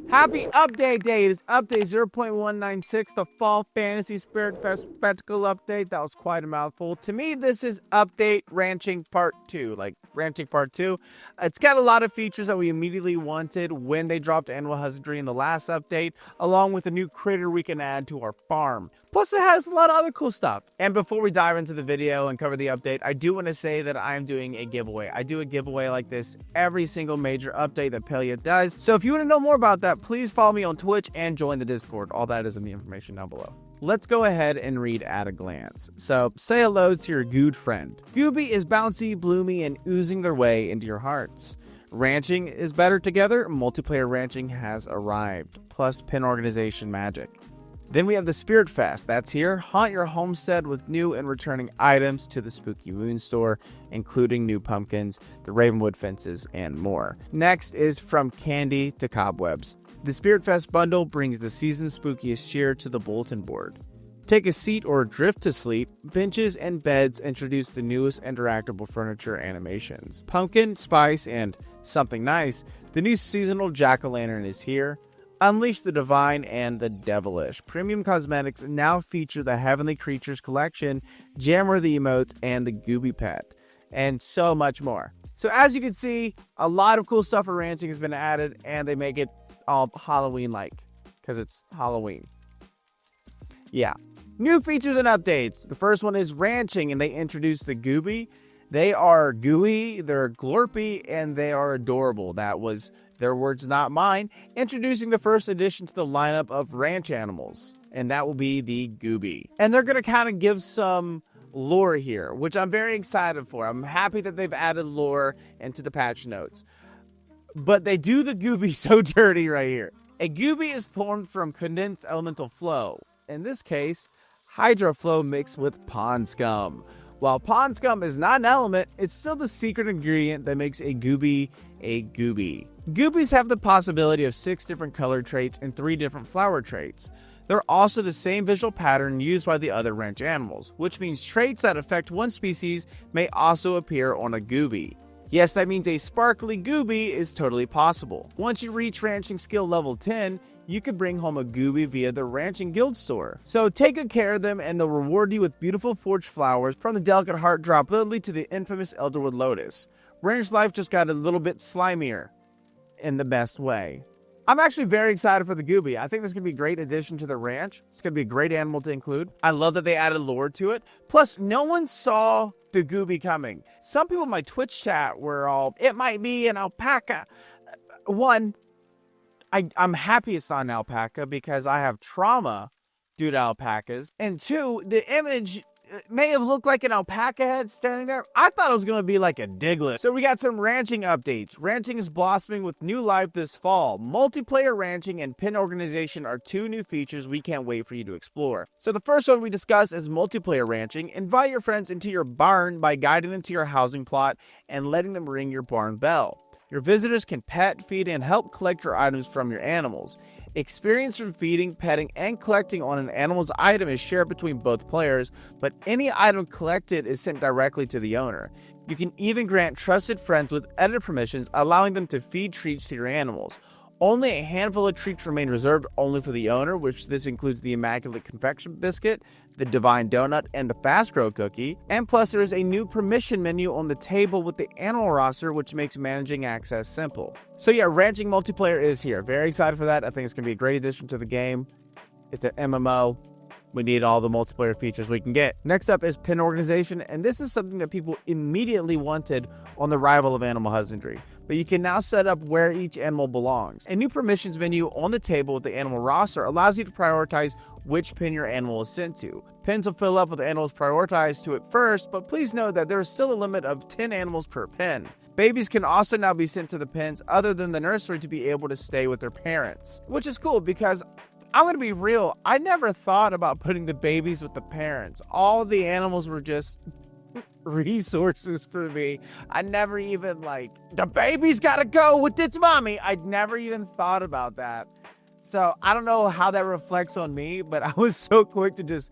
Happy update day! It is update 0.196, the Fall Fantasy Spiritfest Spectacle update. That was quite a mouthful. To me, this is update ranching part 2, like ranching part 2. It's got a lot of features that we immediately wanted when they dropped Animal Husbandry in the last update, along with a new critter we can add to our farm. Plus, it has a lot of other cool stuff. And before we dive into the video and cover the update, I do want to say that I'm doing a giveaway. I do a giveaway like this every single major update that Palia does. So if you want to know more about that, please follow me on Twitch and join the Discord. All that is in the information down below. Let's go ahead and read at a glance. So, say hello to your good friend. Gooby is bouncy, bloomy, and oozing their way into your hearts. Ranching is better together. Multiplayer ranching has arrived, plus pin organization magic. Then we have the Spiritfest. That's here. Haunt your homestead with new and returning items to the Spooky Moon store, including new pumpkins, the Ravenwood fences, and more. Next is From Candy to Cobwebs. The Spiritfest bundle brings the season's spookiest cheer to the bulletin board. Take a seat or drift to sleep. Benches and beds introduce the newest interactable furniture animations. Pumpkin, spice, and something nice. The new seasonal jack-o'-lantern is here. Unleash the Divine and the Devilish. Premium cosmetics now feature the Heavenly Creatures collection, Jammer the Emotes, and the Gooby Pet, and so much more. So as you can see, a lot of cool stuff for ranching has been added, and they make it all Halloween-like, because it's Halloween. Yeah. New features and updates. The first one is ranching, and they introduced the Gooby. They are gooey, they're glorpy, and they are adorable. That was their words, not mine. Introducing the first addition to the lineup of ranch animals, and that will be the Gooby. And they're going to kind of give some lore here, which I'm very excited for. I'm happy that they've added lore into the patch notes. But they do the Gooby so dirty right here. A Gooby is formed from condensed elemental flow. In this case, hydroflow mixed with pond scum. While pond scum is not an element, it's still the secret ingredient that makes a Gooby a Gooby. Goobies have the possibility of 6 different color traits and 3 different flower traits. They're also the same visual pattern used by the other ranch animals, which means traits that affect one species may also appear on a Gooby. Yes, that means a sparkly Gooby is totally possible. Once you reach ranching skill level 10, you can bring home a Gooby via the Ranching Guild store. So take good care of them and they'll reward you with beautiful forged flowers, from the delicate heart drop lily to the infamous elderwood lotus. Ranch life just got a little bit slimier in the best way. I'm actually very excited for the Gooby. I think this is going to be a great addition to the ranch. It's going to be a great animal to include. I love that they added lore to it. Plus, no one saw the Gooby coming. Some people in my Twitch chat were all, it might be an alpaca. One, I'm happy it's not an alpaca because I have trauma due to alpacas. And 2, the image may have looked like an alpaca head standing there. I thought it was going to be like a Diglett. So we got some ranching updates. Ranching is blossoming with new life this fall. Multiplayer ranching and pin organization are 2 new features we can't wait for you to explore. So the first one we discuss is multiplayer ranching. Invite your friends into your barn by guiding them to your housing plot and letting them ring your barn bell. Your visitors can pet, feed, and help collect your items from your animals. Experience from feeding, petting, and collecting on an animal's item is shared between both players, but any item collected is sent directly to the owner. You can even grant trusted friends with edit permissions, allowing them to feed treats to your animals. Only a handful of treats remain reserved only for the owner, which this includes the Immaculate Confection Biscuit, the Divine Donut, and the Fast Grow Cookie. And plus, there is a new permission menu on the table with the animal roster, which makes managing access simple. So yeah, ranching multiplayer is here. Very excited for that. I think it's going to be a great addition to the game. It's an MMO. We need all the multiplayer features we can get. Next up is pin organization, and this is something that people immediately wanted on the arrival of Animal Husbandry. But you can now set up where each animal belongs. A new permissions menu on the table with the animal roster allows you to prioritize which pin your animal is sent to. Pins will fill up with animals prioritized to it first, but please note that there is still a limit of 10 animals per pin. Babies can also now be sent to the pins other than the nursery to be able to stay with their parents, which is cool because I'm going to be real. I never thought about putting the babies with the parents. All the animals were just resources for me. I never even the baby's got to go with its mommy. I never even thought about that. So I don't know how that reflects on me, but I was so quick to just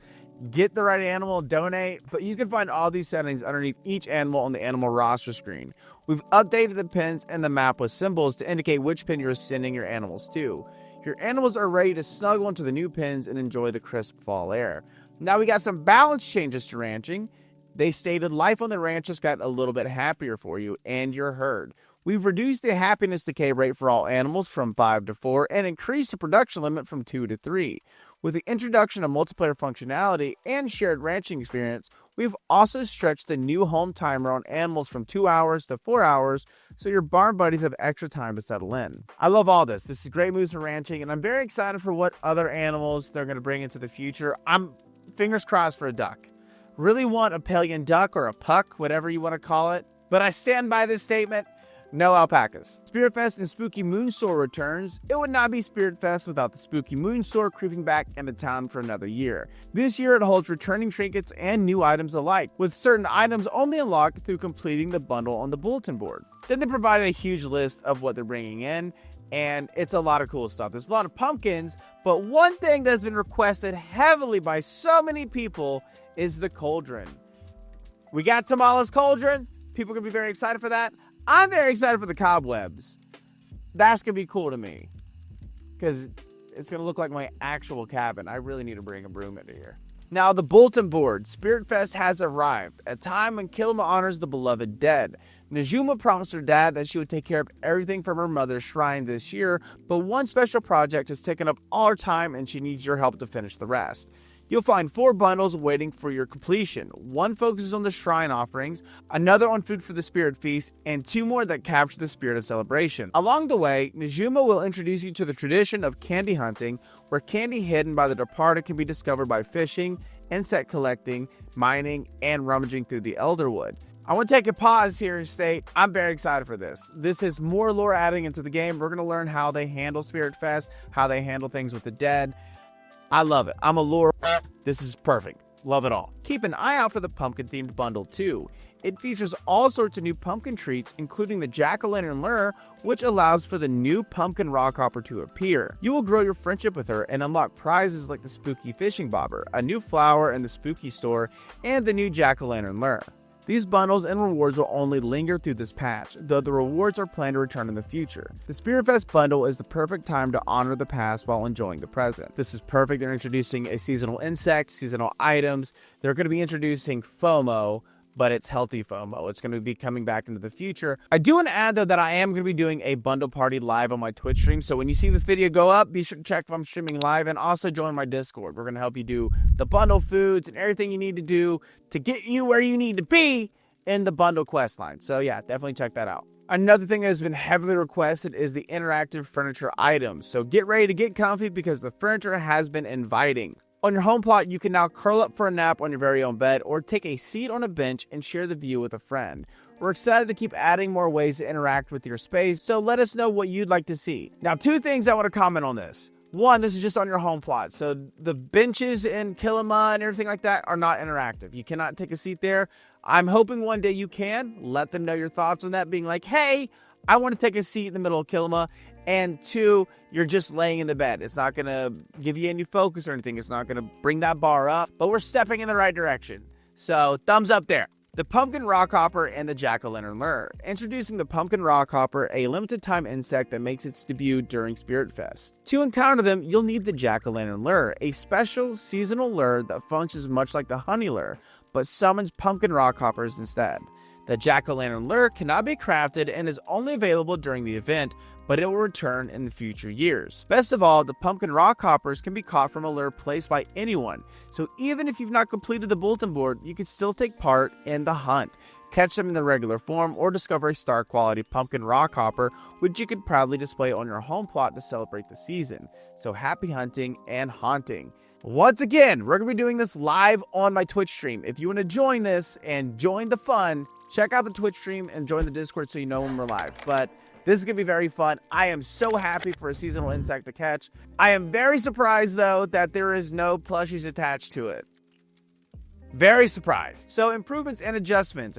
get the right animal, donate, but you can find all these settings underneath each animal on the animal roster screen. We've updated the pins and the map with symbols to indicate which pin you're sending your animals to. Your animals are ready to snuggle into the new pins and enjoy the crisp fall air. Now we got some balance changes to ranching. They stated life on the ranch just got a little bit happier for you and your herd. We've reduced the happiness decay rate for all animals from 5 to 4 and increased the production limit from 2 to 3. With the introduction of multiplayer functionality and shared ranching experience, we've also stretched the new home timer on animals from 2 hours to 4 hours so your barn buddies have extra time to settle in. I love all this. This is great moves for ranching, and I'm very excited for what other animals they're going to bring into the future. I'm fingers crossed for a duck. Really want a Palian duck or a puck, whatever you want to call it. But I stand by this statement. No alpacas. Spiritfest and Spooky Moonstore returns. It would not be Spiritfest without the Spooky Moonstore creeping back into town for another year. This year it holds returning trinkets and new items alike, with certain items only unlocked through completing the bundle on the bulletin board. Then they provided a huge list of what they're bringing in, and it's a lot of cool stuff. There's a lot of pumpkins, but one thing that's been requested heavily by so many people is the cauldron. We got Tamala's cauldron. People are going to be very excited for that. I'm very excited for the cobwebs. That's going to be cool to me, because it's going to look like my actual cabin. I really need to bring a broom into here. Now, the bulletin board. Spiritfest has arrived, a time when Kilima honors the beloved dead. Najuma promised her dad that she would take care of everything from her mother's shrine this year, but one special project has taken up all her time and she needs your help to finish the rest. You'll find 4 bundles waiting for your completion. One focuses on the shrine offerings, another on food for the spirit feast, and 2 more that capture the spirit of celebration. Along the way, Najuma will introduce you to the tradition of candy hunting, where candy hidden by the departed can be discovered by fishing, insect collecting, mining, and rummaging through the elderwood. I want to take a pause here and state I'm very excited for this. This is more lore adding into the game. We're going to learn how they handle Spiritfest, how they handle things with the dead. I love it. I'm a lore. This is perfect. Love it all. Keep an eye out for the pumpkin-themed bundle, too. It features all sorts of new pumpkin treats, including the jack-o'-lantern lure, which allows for the new pumpkin rockhopper to appear. You will grow your friendship with her and unlock prizes like the spooky fishing bobber, a new flower in the spooky store, and the new jack-o'-lantern lure. These bundles and rewards will only linger through this patch, though the rewards are planned to return in the future. The Spiritfest bundle is the perfect time to honor the past while enjoying the present. This is perfect. They're introducing a seasonal insect, seasonal items. They're going to be introducing FOMO, but it's healthy FOMO. It's going to be coming back into the future. I do want to add, though, that I am going to be doing a bundle party live on my Twitch stream. So when you see this video go up, be sure to check if I'm streaming live and also join my Discord. We're going to help you do the bundle foods and everything you need to do to get you where you need to be in the bundle quest line. So yeah, definitely check that out. Another thing that has been heavily requested is the interactive furniture items. So get ready to get comfy because the furniture has been inviting. On your home plot, you can now curl up for a nap on your very own bed or take a seat on a bench and share the view with a friend. We're excited to keep adding more ways to interact with your space, so let us know what you'd like to see. Now, 2 things I want to comment on this. One, this is just on your home plot. So the benches in Kilima and everything like that are not interactive. You cannot take a seat there. I'm hoping one day you can. Let them know your thoughts on that, being like, hey, I want to take a seat in the middle of Kilima. And 2, you're just laying in the bed. It's not going to give you any focus or anything. It's not going to bring that bar up, but we're stepping in the right direction. So thumbs up there. The pumpkin rockhopper and the jack-o'-lantern lure. Introducing the pumpkin rockhopper, a limited time insect that makes its debut during Spiritfest. To encounter them, you'll need the jack-o'-lantern lure, a special seasonal lure that functions much like the honey lure, but summons pumpkin rockhoppers instead. The jack-o'-lantern lure cannot be crafted and is only available during the event, but it will return in the future years. Best of all, the pumpkin rockhoppers can be caught from a lure placed by anyone, so even if you've not completed the bulletin board, you can still take part in the hunt. Catch them in the regular form or discover a star quality pumpkin rockhopper, which you could proudly display on your home plot to celebrate the season. So happy hunting and haunting. Once again, we're going to be doing this live on my Twitch stream. If you want to join this and join the fun, check out the Twitch stream and join the Discord so you know when we're live. But this is going to be very fun. I am so happy for a seasonal insect to catch. I am very surprised, though, that there is no plushies attached to it. Very surprised. So improvements and adjustments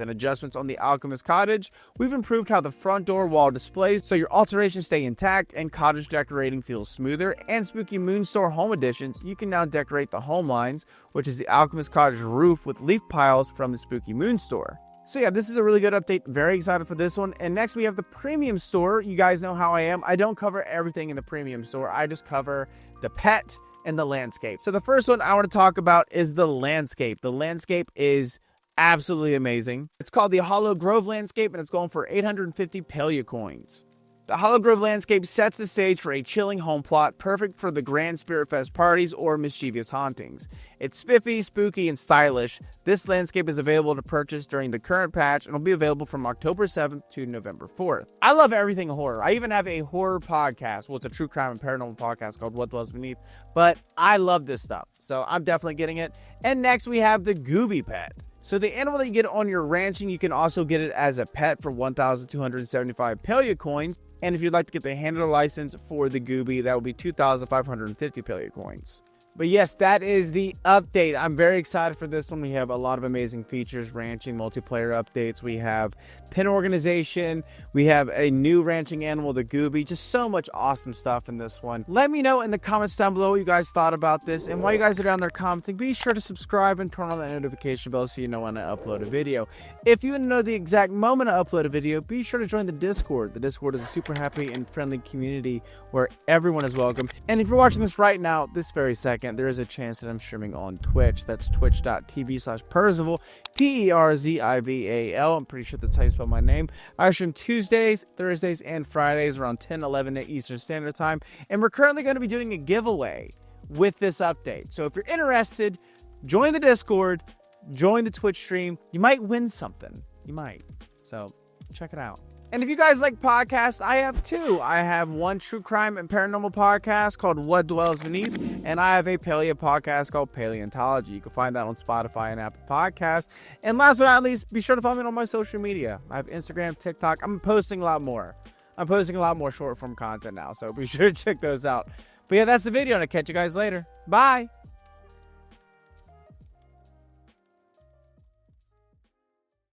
on the Alchemist Cottage. We've improved how the front door wall displays so your alterations stay intact and cottage decorating feels smoother. And Spooky Moonstore Home Editions, you can now decorate the home lines, which is the Alchemist Cottage roof with leaf piles from the Spooky Moonstore. So yeah, this is a really good update. Very excited for this one. And next we have the premium store. You guys know how I am. I don't cover everything in the premium store. I just cover the pet and the landscape. So the first one I want to talk about is the landscape. The landscape is absolutely amazing. It's called the Hollow Grove landscape, and it's going for 850 Palia coins. The Hollow Grove landscape sets the stage for a chilling home plot, perfect for the grand Spiritfest parties or mischievous hauntings. It's spiffy, spooky, and stylish. This landscape is available to purchase during the current patch and will be available from October 7th to November 4th. I love everything horror. I even have a horror podcast. Well, it's a true crime and paranormal podcast called What Dwells Beneath, but I love this stuff, so I'm definitely getting it. And next we have the Gooby pet. So the animal that you get on your ranching, you can also get it as a pet for 1,275 Palia coins. And if you'd like to get the handler license for the Gooby, that will be 2,550 Palia coins. But yes, that is the update. I'm very excited for this one. We have a lot of amazing features, ranching, multiplayer updates. We have pen organization. We have a new ranching animal, the Gooby. Just so much awesome stuff in this one. Let me know in the comments down below what you guys thought about this. And while you guys are down there commenting, be sure to subscribe and turn on that notification bell so you know when I upload a video. If you want to know the exact moment I upload a video, be sure to join the Discord. The Discord is a super happy and friendly community where everyone is welcome. And if you're watching this right now, this very second, there is a chance that I'm streaming on Twitch. That's twitch.tv/Perzival, Perzival. I'm pretty sure that's how you spell my name. I stream Tuesdays, Thursdays, and Fridays around 10-11 Eastern Standard Time. And we're currently going to be doing a giveaway with this update. So if you're interested, join the Discord, join the Twitch stream. You might win something. You might. So check it out. And if you guys like podcasts, I have two. I have one true crime and paranormal podcast called What Dwells Beneath, and I have a Palia podcast called Paleontology. You can find that on Spotify and Apple Podcasts. And last but not least, be sure to follow me on my social media. I have Instagram, TikTok. I'm posting a lot more. I'm posting a lot more short form content now, so be sure to check those out. But yeah, that's the video, and I'll catch you guys later. Bye!